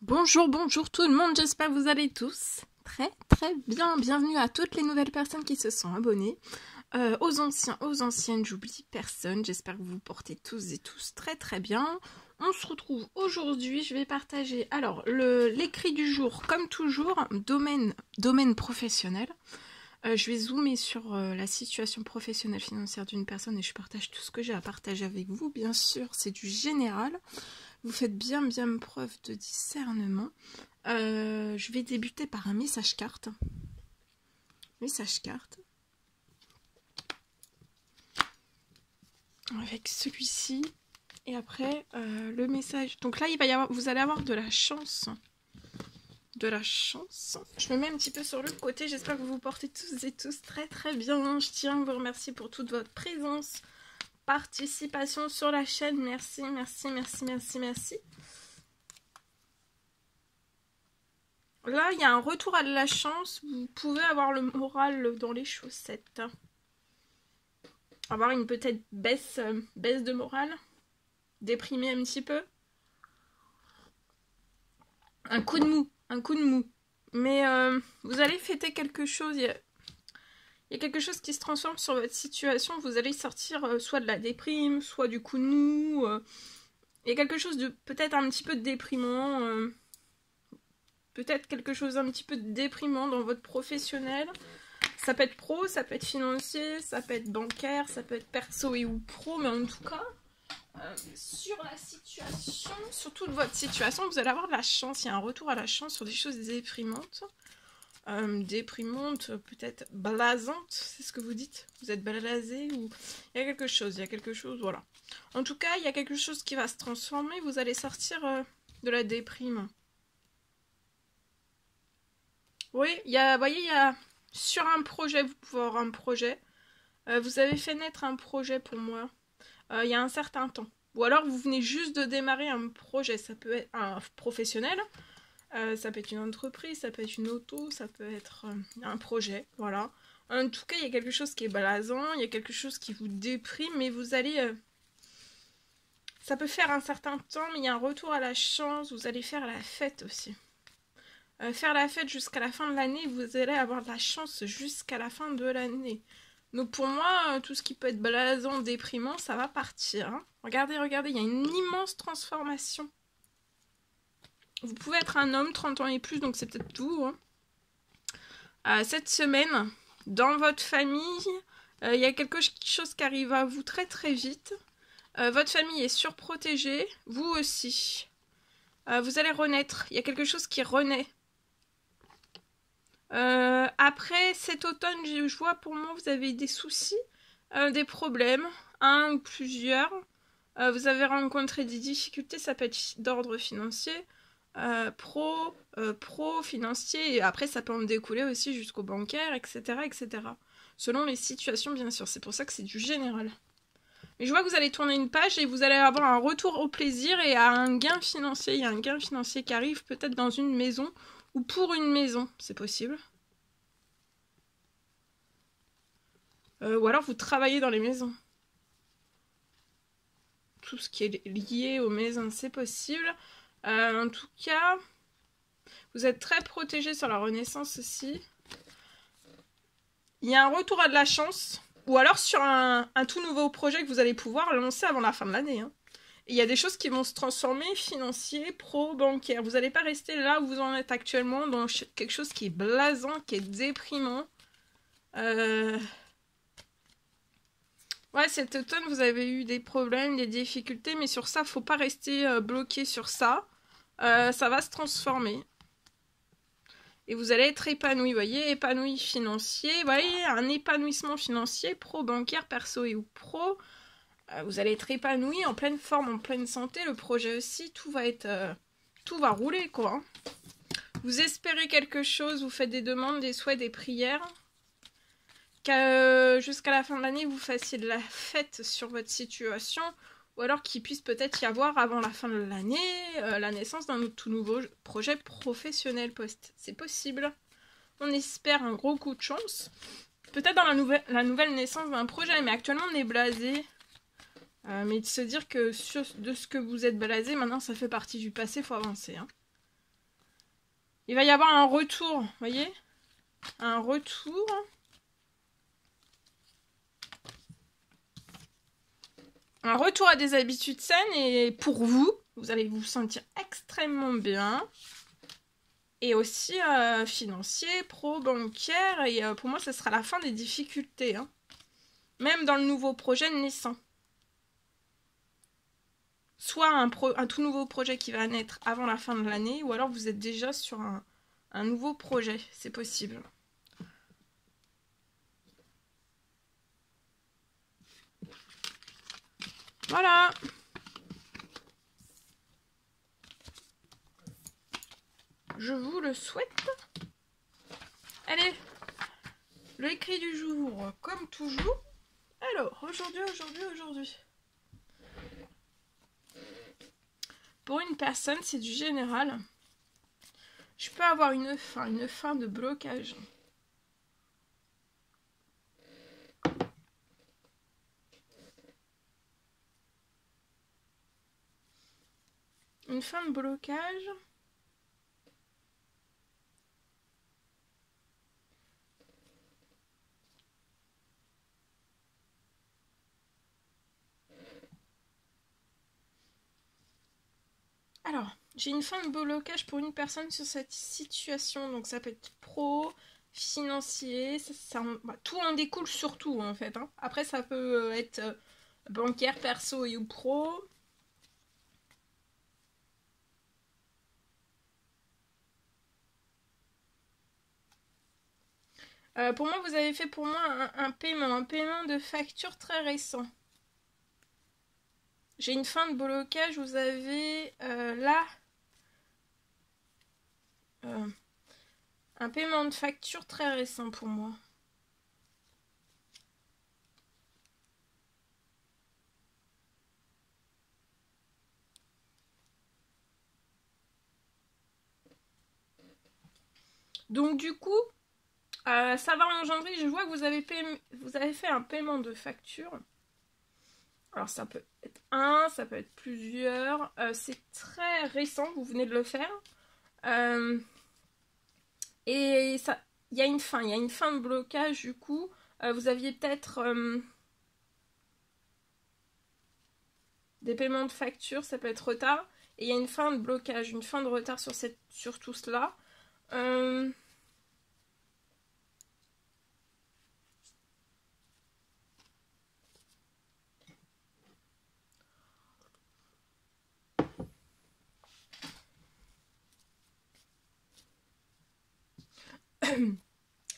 Bonjour, bonjour tout le monde, j'espère que vous allez tous très bien. Bienvenue à toutes les nouvelles personnes qui se sont abonnées. Aux anciens, aux anciennes, j'oublie personne. J'espère que vous vous portez tous et tous très bien. On se retrouve aujourd'hui, je vais partager alors l'écrit du jour, comme toujours, domaine professionnel. Je vais zoomer sur la situation professionnelle financière d'une personne et je partage tout ce que j'ai à partager avec vous. Bien sûr, c'est du général. Vous faites bien preuve de discernement. Je vais débuter par un message carte. Message carte. Avec celui-ci. Et après, le message. Donc là, il va y avoir, vous allez avoir de la chance. De la chance. Je me mets un petit peu sur le côté. J'espère que vous vous portez tous et tous très bien. Je tiens à vous remercier pour toute votre présence. Participation sur la chaîne. Merci. Là, il y a un retour à de la chance. Vous pouvez avoir le moral dans les chaussettes. Avoir une peut-être baisse de morale. Déprimer un petit peu. Un coup de mou. Mais vous allez fêter quelque chose. Il y a quelque chose qui se transforme sur votre situation. Vous allez sortir soit de la déprime, soit du coup de mou. Il y a quelque chose de peut-être un petit peu déprimant. Peut-être quelque chose un petit peu déprimant dans votre professionnel. Ça peut être pro, ça peut être financier, ça peut être bancaire, ça peut être perso et ou pro, mais en tout cas, sur la situation, sur toute votre situation, vous allez avoir de la chance. Il y a un retour à la chance sur des choses déprimantes. Déprimantes, peut-être blasantes, c'est ce que vous dites. Vous êtes blasé ou... Il y a quelque chose, voilà. En tout cas, il y a quelque chose qui va se transformer. Vous allez sortir de la déprime. Oui, vous voyez, il y a sur un projet, vous pouvez avoir un projet. Vous avez fait naître un projet pour moi il y a un certain temps. Ou alors vous venez juste de démarrer un projet. Ça peut être un professionnel, ça peut être une entreprise, ça peut être une auto, ça peut être un projet. Voilà. En tout cas, il y a quelque chose qui est blasant, il y a quelque chose qui vous déprime, mais vous allez... ça peut faire un certain temps, mais il y a un retour à la chance. Vous allez faire la fête aussi. Faire la fête jusqu'à la fin de l'année, vous allez avoir de la chance jusqu'à la fin de l'année. Donc pour moi, tout ce qui peut être blasant, déprimant, ça va partir. Hein. Regardez, il y a une immense transformation. Vous pouvez être un homme, 30 ans et plus, donc c'est peut-être vous. Hein. Cette semaine, dans votre famille, il y a quelque chose qui arrive à vous très vite. Votre famille est surprotégée, vous aussi. Vous allez renaître, il y a quelque chose qui renaît. Après cet automne, je vois pour moi, vous avez des soucis, des problèmes, un ou plusieurs. Vous avez rencontré des difficultés, ça peut être d'ordre financier, pro, financier, et après ça peut en découler aussi jusqu'au bancaire, etc. Selon les situations, bien sûr. C'est pour ça que c'est du général. Mais je vois que vous allez tourner une page et vous allez avoir un retour au plaisir et à un gain financier. Il y a un gain financier qui arrive peut-être dans une maison ou pour une maison, c'est possible. Ou alors vous travaillez dans les maisons. Tout ce qui est lié aux maisons, c'est possible. En tout cas, vous êtes très protégé sur la renaissance aussi. Il y a un retour à de la chance. Ou alors sur un tout nouveau projet que vous allez pouvoir lancer avant la fin de l'année. Hein. Et il y a des choses qui vont se transformer, financier, pro, bancaire. Vous n'allez pas rester là où vous en êtes actuellement, dans quelque chose qui est blasant, qui est déprimant. Ouais, cet automne, vous avez eu des problèmes, des difficultés, mais sur ça, faut pas rester bloqué sur ça. Ça va se transformer. Et vous allez être épanoui, vous voyez, épanoui financier. Vous voyez, un épanouissement financier, pro, bancaire, perso et ou pro. Vous allez être épanoui, en pleine forme, en pleine santé. Le projet aussi, tout va rouler, quoi. Vous espérez quelque chose, vous faites des demandes, des souhaits, des prières. Jusqu'à la fin de l'année, vous fassiez de la fête sur votre situation, ou alors qu'il puisse peut-être y avoir avant la fin de l'année la naissance d'un tout nouveau projet professionnel post. C'est possible. On espère un gros coup de chance. Peut-être dans la nouvelle naissance d'un projet, mais actuellement on est blasé. Mais de se dire que de ce que vous êtes blasé, maintenant ça fait partie du passé, faut avancer. Hein. Il va y avoir un retour, vous voyez? Un retour. Un retour à des habitudes saines et pour vous, vous allez vous sentir extrêmement bien. Et aussi financier, pro, bancaire. Et pour moi, ce sera la fin des difficultés. Hein. Même dans le nouveau projet naissant. Soit un tout nouveau projet qui va naître avant la fin de l'année, ou alors vous êtes déjà sur un nouveau projet. C'est possible. Voilà. Je vous le souhaite. Allez, le écrit du jour, comme toujours. Alors, aujourd'hui. Pour une personne, c'est du général. Je peux avoir une fin de blocage. Une fin de blocage. Alors, j'ai une fin de blocage pour une personne sur cette situation. Donc ça peut être pro, financier, tout en découle surtout en fait. Hein. Après ça peut être bancaire, perso et ou pro. Pour moi, vous avez fait pour moi un paiement de facture très récent. J'ai une fin de blocage, vous avez là un paiement de facture très récent pour moi. Donc du coup, ça va engendrer, je vois que vous avez fait un paiement de facture. Alors ça peut être un, ça peut être plusieurs. C'est très récent, vous venez de le faire. Et ça, il y a une fin de blocage du coup. Vous aviez peut-être des paiements de facture, ça peut être retard. Et il y a une fin de blocage, une fin de retard sur tout cela.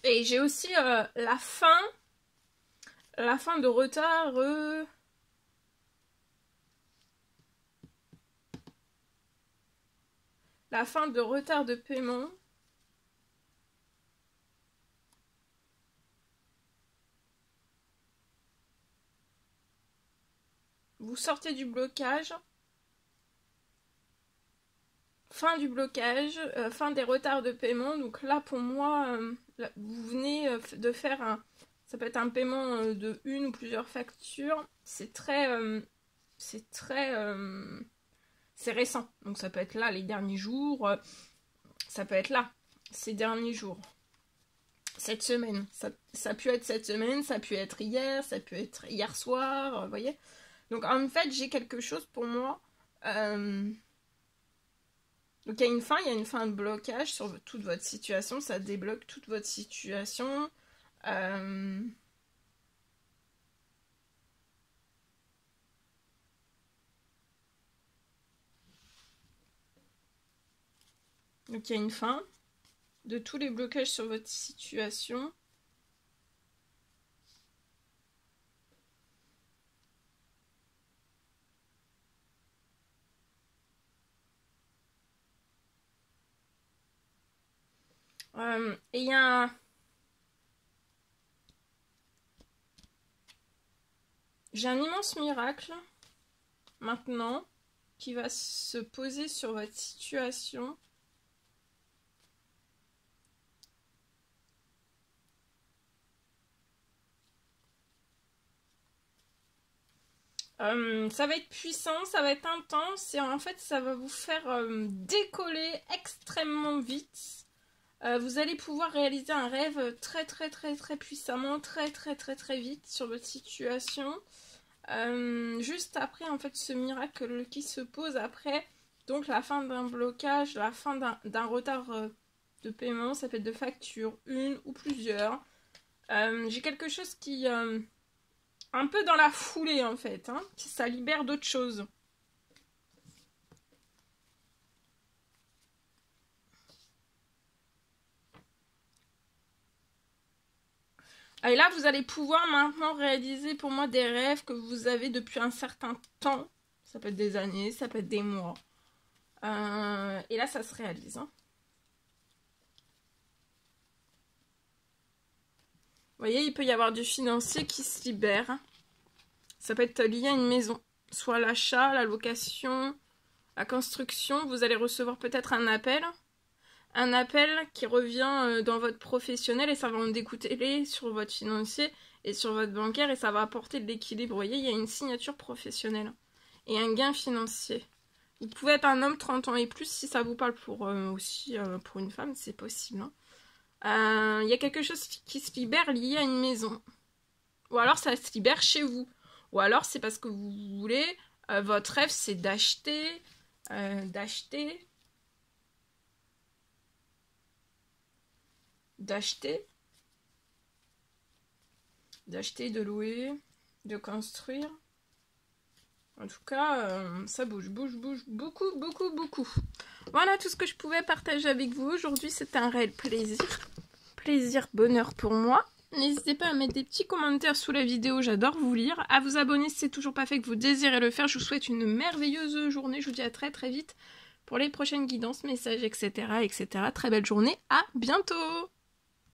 Et j'ai aussi la fin de retard. La fin de retard de paiement. Vous sortez du blocage. Fin du blocage, fin des retards de paiement. Donc là, pour moi, vous venez de faire ça peut être un paiement de une ou plusieurs factures. C'est récent. Donc ça peut être là les derniers jours. Ça peut être là ces derniers jours. Cette semaine. Ça peut être cette semaine, ça peut être hier, ça peut être hier soir. Vous voyez. Donc en fait, j'ai quelque chose pour moi. Donc il y a une fin de blocage sur toute votre situation, ça débloque toute votre situation. Donc il y a une fin de tous les blocages sur votre situation. Et il y a j'ai un immense miracle maintenant qui va se poser sur votre situation. Ça va être puissant, ça va être intense et en fait ça va vous faire décoller extrêmement vite. Vous allez pouvoir réaliser un rêve très puissamment, très vite sur votre situation. Juste après en fait ce miracle qui se pose après, donc la fin d'un blocage, la fin d'un retard de paiement, ça peut être de facture, une ou plusieurs. J'ai quelque chose qui... un peu dans la foulée en fait, hein, ça libère d'autres choses. Et là, vous allez pouvoir maintenant réaliser pour moi des rêves que vous avez depuis un certain temps. Ça peut être des années, ça peut être des mois. Et là, ça se réalise. Hein. Vous voyez, il peut y avoir du financier qui se libère. Ça peut être lié à une maison. Soit l'achat, la location, la construction. Vous allez recevoir peut-être un appel. Un appel qui revient dans votre professionnel et ça va en découler sur votre financier et sur votre bancaire et ça va apporter de l'équilibre. Vous voyez, il y a une signature professionnelle et un gain financier. Vous pouvez être un homme 30 ans et plus si ça vous parle pour aussi pour une femme, c'est possible. Hein. Il y a quelque chose qui se libère lié à une maison. Ou alors ça se libère chez vous. Ou alors c'est parce que vous voulez, votre rêve c'est d'acheter, de louer, de construire. En tout cas, ça bouge beaucoup. Voilà tout ce que je pouvais partager avec vous aujourd'hui. C'était un réel plaisir, bonheur pour moi. N'hésitez pas à mettre des petits commentaires sous la vidéo, j'adore vous lire. À vous abonner si c'est toujours pas fait que vous désirez le faire. Je vous souhaite une merveilleuse journée. Je vous dis à très vite pour les prochaines guidances, messages, etc. Très belle journée, à bientôt!